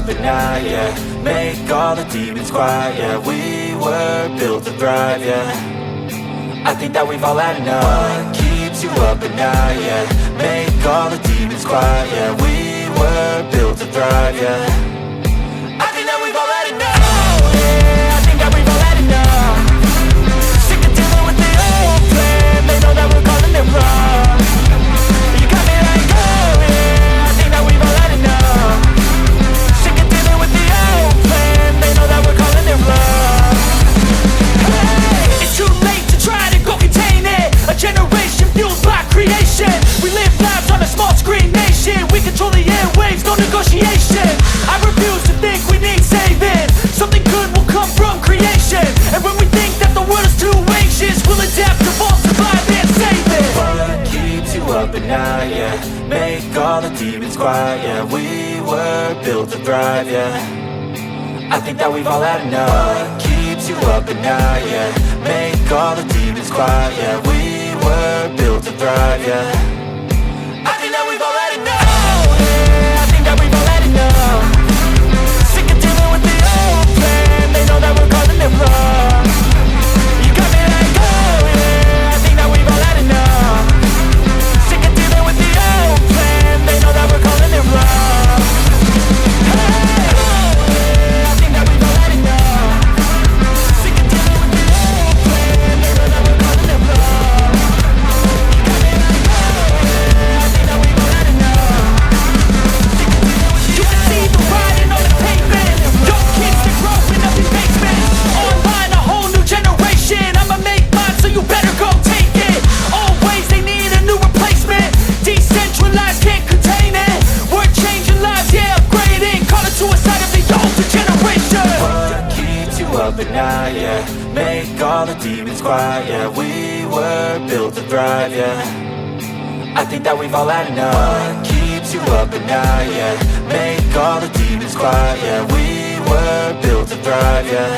up at night, yeah. Make all the demons quiet, yeah. We were built to thrive, yeah. I think that we've all had enough. What keeps you up at night, yeah. Make all the demons quiet, yeah. We were built to thrive, yeah. I think that we've all had enough. Oh, yeah, I think that we've all had enough. Sick of dealing with the old plan. They know that we're calling it wrong. You got me like, oh yeah, I think that we've all had enough. Sick of dealing with the old plan. They know that we're calling it wrong. Hey, it's too late to try to go contain it. A generation fueled by creation. We live lives on a small screen nation. We control the airwaves, no negotiation. I refuse to think we need saving. Something good will come from creation. And when we think that the world is too anxious, we'll adapt, evolve, survive and save it. What keeps you up at night, yeah. Make all the demons quiet, yeah. We were built to thrive, yeah. I think that we've all had enough. What keeps you up at night, yeah. Make all the demons quiet, yeah. We were built to thrive, yeah. I think that we've all had enough. Oh, yeah, I think that we've all had enough. Sick of dealing with the old plan. They know that we're calling it wrong. You got me like, oh yeah, I think that we've all had enough. Sick of dealing with the old plan. They know that we're calling it wrong. Hey, oh yeah, I think that we've all had enough. Sick of dealing with the old plan. They know that we're calling it wrong. You got me like, oh yeah, I think that we've all had enough. You can see the writing on the pavement. Young kids, they're growing up in basements. Online, a whole new generation. I'ma make mine, so you better go take it. Always, they need a new replacement. Decentralized, can't contain it. We're changing lives, yeah, upgrading. Call it suicide of the older generation. What keeps you up at night, yeah. Make all the demons quiet, yeah. We were built to thrive, yeah. I think that we've all had enough. What keeps you up at night, yeah. Make all the demons quiet, yeah. We were built to thrive, yeah.